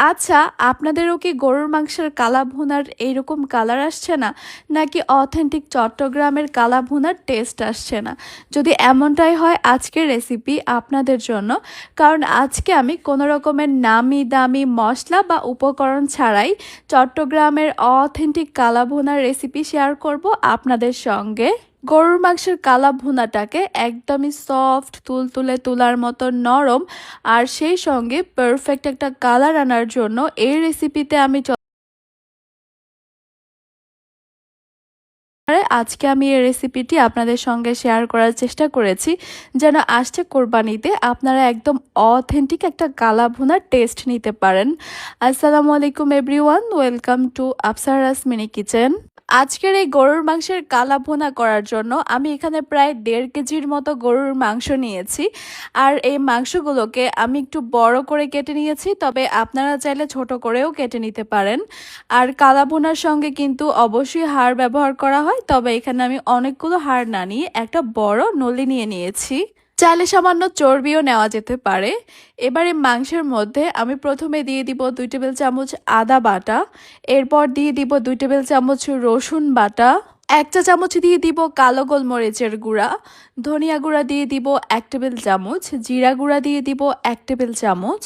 আচ্ছা, আপনাদেরও কি গরুর মাংসের কালা ভুনার এইরকম কালার আসছে না? নাকি অথেন্টিক চট্টগ্রামের কালা ভুনার টেস্ট আসছে না? যদি এমনটাই হয় আজকের রেসিপি আপনাদের জন্য। কারণ আজকে আমি কোনো রকমের নামি দামি মশলা বা উপকরণ ছাড়াই চট্টগ্রামের অথেন্টিক কালা ভুনার রেসিপি শেয়ার করব আপনাদের সঙ্গে। গরুর মাংসের কালা ভুনাটাকে একদমই সফট তুলতুলে তুলার মতো নরম আর সেই সঙ্গে পারফেক্ট একটা কালার আনার জন্য এই রেসিপিতে আমি আজকে আমি এই রেসিপিটি আপনাদের সঙ্গে শেয়ার করার চেষ্টা করেছি যেন আসছে কোরবানিতে আপনারা একদম অথেন্টিক একটা কালা ভুনার টেস্ট নিতে পারেন। আসসালামু আলাইকুম everyone, welcome to Afsara's mini kitchen. আজকের এই গরুর মাংসের কালা ভুনা করার জন্য আমি এখানে প্রায় 1.5 কেজির মতো গরুর মাংস নিয়েছি। আর এই মাংসগুলোকে আমি একটু বড় করে কেটে নিয়েছি, তবে আপনারা চাইলে ছোট করেও কেটে নিতে পারেন। আর কালা ভুনার সঙ্গে কিন্তু অবশ্যই হাড় ব্যবহার করা হয়, তবে এখানে আমি অনেকগুলো হাড় না নিয়ে একটা বড় নলি নিয়ে নিয়েছি। চাইলে সামান্য চর্বিও নেওয়া যেতে পারে। এবারে মাংসের মধ্যে আমি প্রথমে দিয়ে দিব 2 টেবিল চামচ আদা বাটা, এরপর দিয়ে দিব 2 টেবিল চামচ রসুন বাটা, 1 চা চামচ দিয়ে দিব কালো গোলমরিচের গুঁড়া, ধনিয়া গুঁড়া দিয়ে দিব 1 টেবিল চামচ, জিরা গুঁড়া দিয়ে দিব 1 টেবিল চামচ,